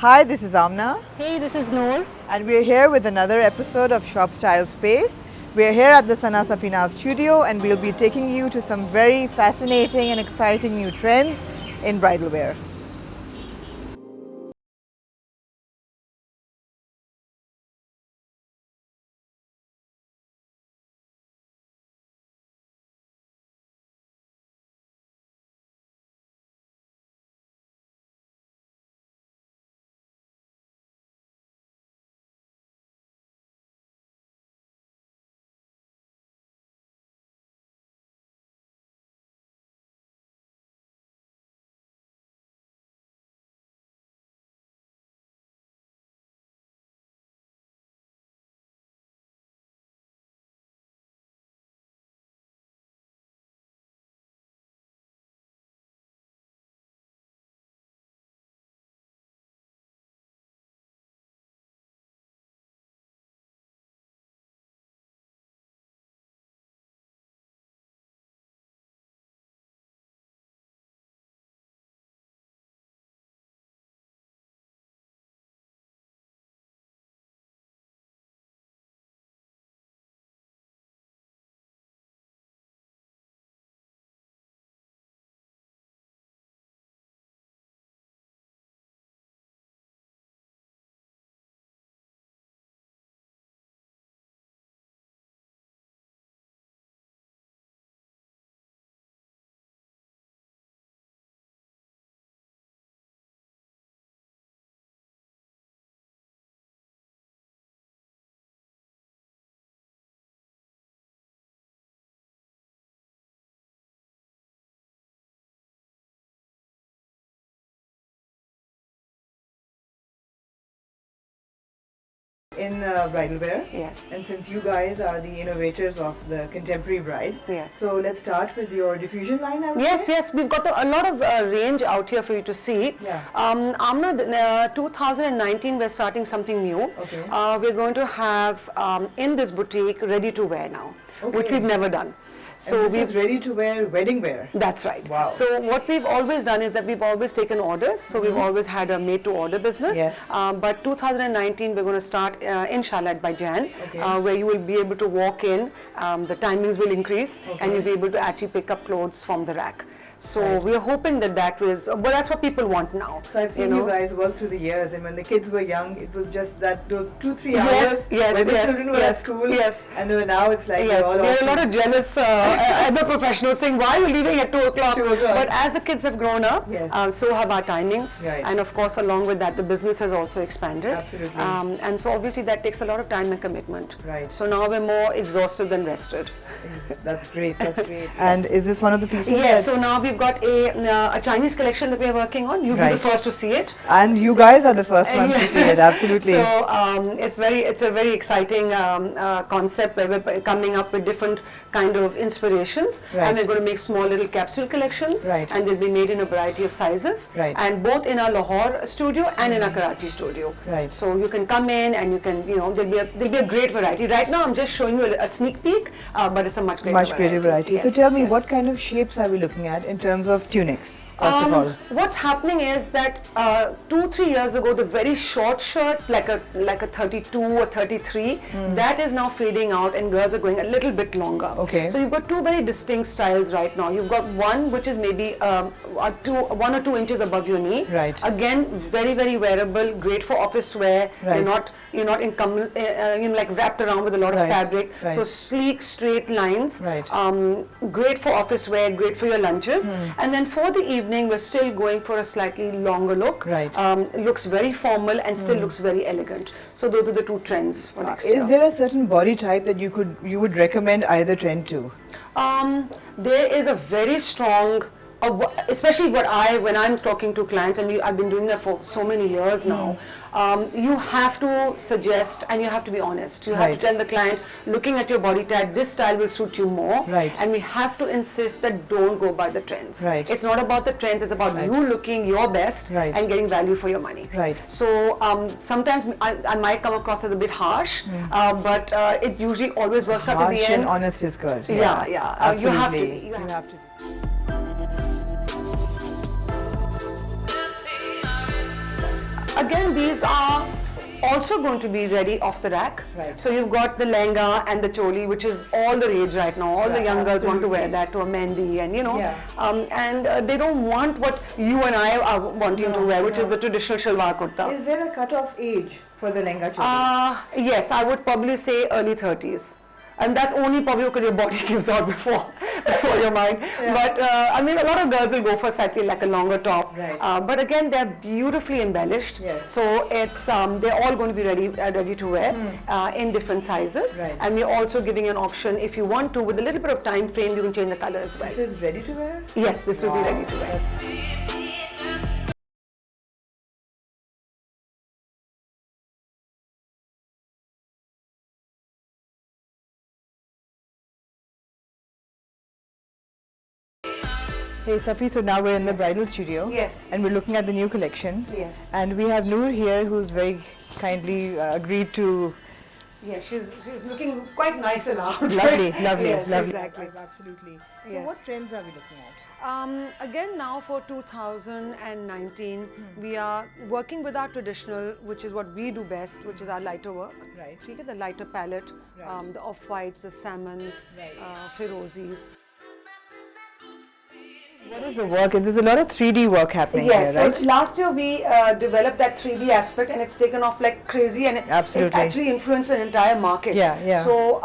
Hi, this is Amna, Hey, this is Noor. and we're here with another episode of Shop Style Space. We're here at the Sana Safina studio, and we'll be taking you to some very fascinating and exciting new trends in bridal wear. In bridal wear. Yes. And since you guys are the innovators of the contemporary bride, Yes. so let's start with your diffusion line, I would Yes, say. yes, we've got a lot of range out here for you to see. Yeah. Amna, 2019, we're starting something new. Okay. We're going to have in this boutique ready to wear now, which Okay. we've never done. So this is ready to wear wedding wear. That's right. Wow. So what we've always done is that we've always taken orders. So we've always had a made-to-order business. Yes. But 2019, we're going to start, inshallah, by Jan, Okay. where you will be able to walk in. The timings will increase, and you'll be able to actually pick up clothes from the rack. So we are hoping that that is, well, that's what people want now. So I've seen you guys work through the years, and when the kids were young, it was just that those 2-3 Yes, hours yes, when the yes, children were yes, at school. yes. And now it's like Yes, we're all we are a off lot to- of jealous other professionals saying, why are you leaving at 2 o'clock? 2 o'clock. But as the kids have grown up, Yes. so have our timings. Right. And of course, along with that, the business has also expanded. Absolutely. And so obviously that takes a lot of time and commitment. Right. So now we're more exhausted than rested. That's great. That's great. And is this one of the pieces? Yes, that- so now we've got a Chinese collection that we're working on. You'll be Right. the first to see it. And you guys are the first ones to see it. Absolutely. So it's a very exciting concept where we're coming up with different kind of inspirations, Right. and we're going to make small little capsule collections, Right. and they'll be made in a variety of sizes, Right. and both in our Lahore studio and in our Karachi studio. Right. So you can come in and you can, there'll be a great variety. Right now I'm just showing you a sneak peek, but it's a much greater variety. So Yes, tell me, yes. what kind of shapes are we looking at in terms of tunics, first of all? What's happening is that 2-3 years ago, the very short shirt, like a 32 or 33, that is now fading out, and girls are going a little bit longer. Okay. So you've got two very distinct styles right now. You've got one which is maybe 1 or 2 inches above your knee. Right. Again, very very wearable, great for office wear. Right. You're not like wrapped around with a lot of Right, fabric. right. So sleek, straight lines. Right. Great for office wear, great for your lunches. And then for the evening, we're still going for a slightly longer look. Right. Looks very formal and still looks very elegant. So those are the two trends for next Is year. there a certain body type that you would recommend either trend to? There is a very strong, especially when I'm talking to clients, and I've been doing that for so many years now, you have to suggest and you have to be honest. You have Right. to tell the client, looking at your body type, this style will suit you more. Right. And we have to insist that don't go by the trends. Right. It's not about the trends, it's about Right. you looking your best Right. and getting value for your money. Right. So sometimes I might come across as a bit harsh, but it usually always works out at Harsh the and end. honest is good. Yeah, yeah. You have to Absolutely. be. You have to. again, these are also going to be ready off the rack. Right. So you've got the lehenga and the choli, which is all the rage right now. All the Right, young girls want to wear absolutely. that to a mehndi, and you know, Yeah. and they don't want what you and I are wanting to wear, which is the traditional shalwar kurta. Is there a cut-off age for the lehenga choli? Yes, I would probably say early 30s. And that's only probably because your body gives out before your mind. But I mean, a lot of girls will go for slightly like a longer top. Right. But again, they're beautifully embellished. Yes. So it's they're all going to be ready to wear in different sizes. Right. And we're also giving an option if you want to, with a little bit of time frame, you can change the color as well. This is ready to wear? Yes, this will be ready to wear. Hey Safi, so now we're in the bridal studio. Yes. And we're looking at the new collection. Yes. And we have Noor here who's very kindly agreed to. Yes, she's looking quite nice and out. Lovely, lovely, Yes, lovely. exactly. Absolutely. So Yes. what trends are we looking at? Again, now for 2019, we are working with our traditional, which is what we do best, which is our lighter work. Right. You get the lighter palette, Right. the off-whites, the salmons, Right. Firozis. What is the work? There's a lot of 3D work happening Yes, here, right? so last year we developed that 3D aspect, and it's taken off like crazy, and it's Absolutely. actually influenced an entire market. Yeah, yeah. So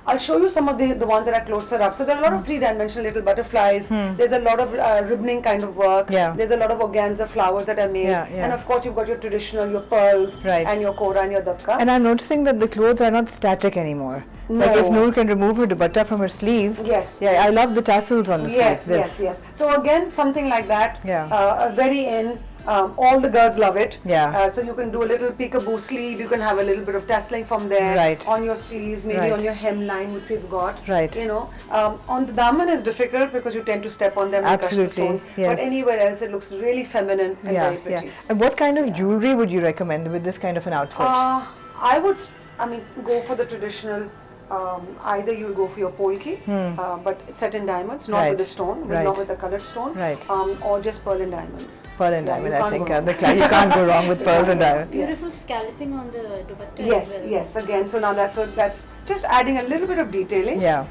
I'll show you some of the ones that are closer up. So there are a lot of three-dimensional little butterflies. There's a lot of ribboning kind of work. Yeah. There's a lot of organza flowers that are made. Yeah, yeah. And of course you've got your traditional, your pearls, Right. and your kora and your dabka. And I'm noticing that the clothes are not static anymore. Like if No. Noor can remove her dupatta from her sleeve. Yes. Yeah, I love the tassels on the Yes, sleeve. yes, yes. So again, something like that. Yeah. Very in. All the girls love it. Yeah. So you can do a little peekaboo sleeve. You can have a little bit of tasseling from there. Right. On your sleeves, maybe Right. on your hemline, which we've got. Right. You know, on the daman is difficult because you tend to step on them and crush the Absolutely, stones. yes. But anywhere else, it looks really feminine and Yeah, very pretty. yeah. And what kind of jewelry would you recommend with this kind of an outfit? I would, go for the traditional. Either you'll go for your polki, but set in diamonds, not Right. with the stone, Right. not with the colored stone, Right. Or just pearl and diamonds. Pearl and Yeah, diamond, you I can't think. go wrong. You can't go wrong with pearls and diamond. Beautiful scalloping on the dupatta Yes, as well. yes. Again, so now that's just adding a little bit of detailing. Yeah.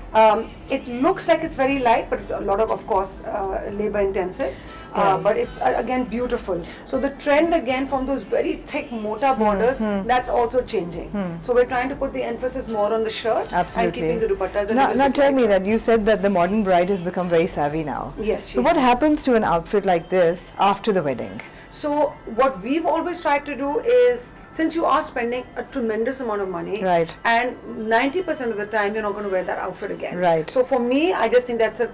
It looks like it's very light, but it's a lot of course, labor intensive. Yeah. But it's again beautiful. So the trend again from those very thick mota borders, that's also changing. So we're trying to put the emphasis more on the shirt and Absolutely. keeping the dupattas a Now, little now bit tell me lighter. that you said that the modern bride has become very savvy now. Yes, she So what has. happens to an outfit like this after the wedding? So what we've always tried to do is, since you are spending a tremendous amount of money, Right. and 90% of the time you're not going to wear that outfit again. Right. So for me, I just think that's a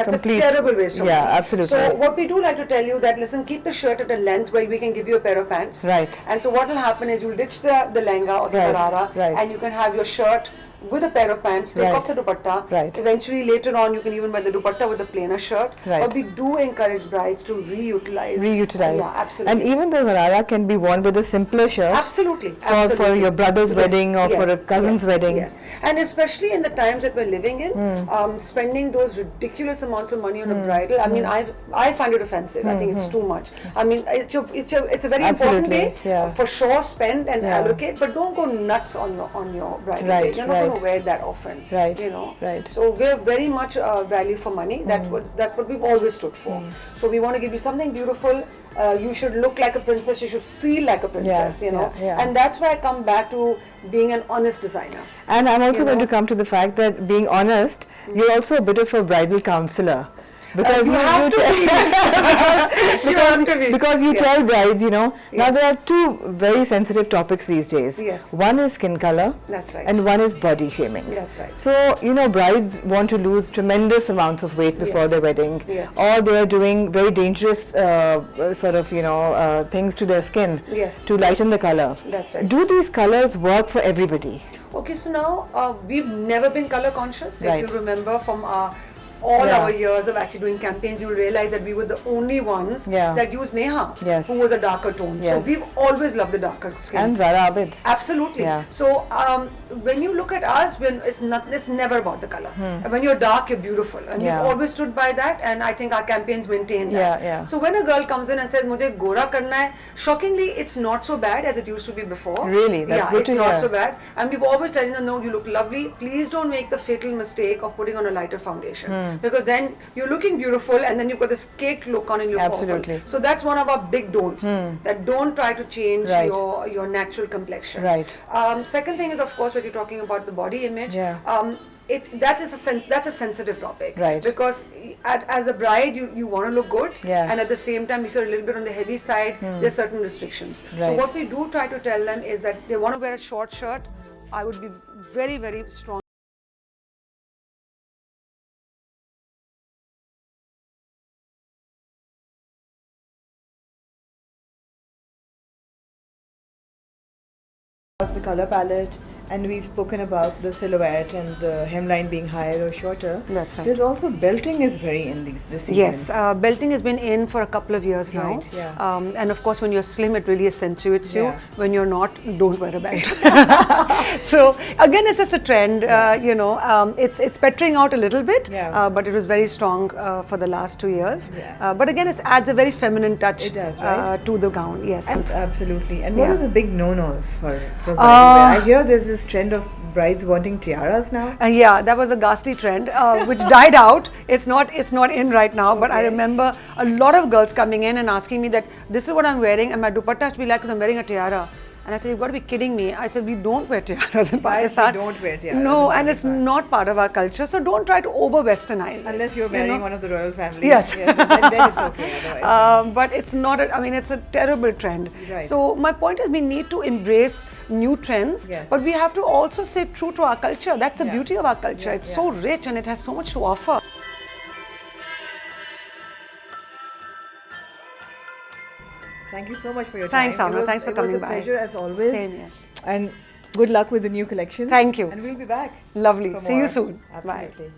Complete- terrible waste of yeah, money. absolutely. So what we do like to tell you that, listen, keep the shirt at a length where we can give you a pair of pants. Right. And so what will happen is you'll ditch the lehenga or the Right, tarara, right. and you can have your shirt with a pair of pants, take Right. off the dupatta. Right. Eventually later on you can even wear the dupatta with a plainer shirt. Right. But we do encourage brides to reutilize. Reutilize. Yeah, absolutely. And even the gharara can be worn with a simpler shirt. Absolutely. For absolutely. your brother's Yes, wedding or for a cousin's yes, wedding. Yes. And especially in the times that we're living in, spending those ridiculous amounts of money on a bridal, I mean, I find it offensive. I think it's too much. I mean, it's a very important day. Absolutely, yeah. For sure, spend and Yeah. allocate, but don't go nuts on your bridal Right, day. You're not going right. to wear that often. Right, You know. right. So we're very much value for money. That's what we've always stood for. So we want to give you something beautiful. You should look like a princess. You should feel like a princess. You know. yeah, yeah. And that's why I come back to being an honest designer. And I'm also You going to know? come to the fact that, being honest, you're also a bit of a bridal counselor. Because You have to be. You have to be. because you Yes. tell brides, now Yes. there are two very sensitive topics these days. Yes. One is skin color. That's right. And one is body shaming. That's right. So, brides want to lose tremendous amounts of weight before Yes. their wedding. Yes. Or they are doing very dangerous things to their skin Yes. to lighten the color. That's right. Do these colors work for everybody? Okay, so now we've never been color conscious. Right. If you remember from our all Yeah. our years of actually doing campaigns, you'll realize that we were the only ones Yeah. that used Neha, Yes. who was a darker tone. So Yes. we've always loved the darker skin. And Zara Abid. Absolutely. Yeah. So when you look at us, when it's never about the color. When you're dark, you're beautiful, and Yeah. we've always stood by that. And I think our campaigns maintain that. Yeah, yeah. So when a girl comes in and says, "Mujhe gora karna hai," shockingly, it's not so bad as it used to be before. Really? That's yeah, good it's to not hear. so bad. And we've always telling them, "No, you look lovely. Please don't make the fatal mistake of putting on a lighter foundation, because then you're looking beautiful, and then you've got this caked look on, and you're Absolutely. awful." So that's one of our big don'ts. That don't try to change Right. your natural complexion. Right. Second thing is, of course, when you're talking about the body image. Yeah. That's a sensitive topic, Right. because as a bride you want to look good, Yeah. and at the same time if you're a little bit on the heavy side, there's certain restrictions. So Right. what we do try to tell them is that they want to wear a short shirt, I would be very, very strong. The color palette, and we've spoken about the silhouette and the hemline being higher or shorter. That's right. There's also belting is very in this season. Yes, belting has been in for a couple of years now. Right, yeah. And of course, when you're slim, it really accentuates you. Yeah. When you're not, don't wear a belt. So again, it's just a trend. It's petering out a little bit, Yeah. but it was very strong for the last 2 years. Yeah. But again, it adds a very feminine touch It does, right? to the gown. Yes. Absolutely. And what Yeah. are the big no-nos for bridal wear? I hear there's this trend of brides wanting tiaras now. Yeah, that was a ghastly trend which died out. It's not in right now. But I Okay. remember a lot of girls coming in and asking me that this is what I'm wearing, and my dupatta has to be like, 'cause I'm wearing a tiara. And I said, you've got to be kidding me. I said, we don't wear tiaras in Why we Pakistan. don't wear tiaras No, in and it's Pakistan? not part of our culture. So don't try to over-westernize it, Unless you're you marrying know. one of the royal families. Yes. then it's okay. Otherwise, But it's not, it's a terrible trend. Right. So my point is we need to embrace new trends, Yes. but we have to also stay true to our culture. That's the Yeah. beauty of our culture. Yeah, It's yeah. so rich and it has so much to offer. Thank you so much for your Thanks, time. Amna. Thanks for coming by. It was a pleasure as always. Same here. And good luck with the new collection. Thank you. And we'll be back. Lovely. for See you more. soon. Bye. Absolutely.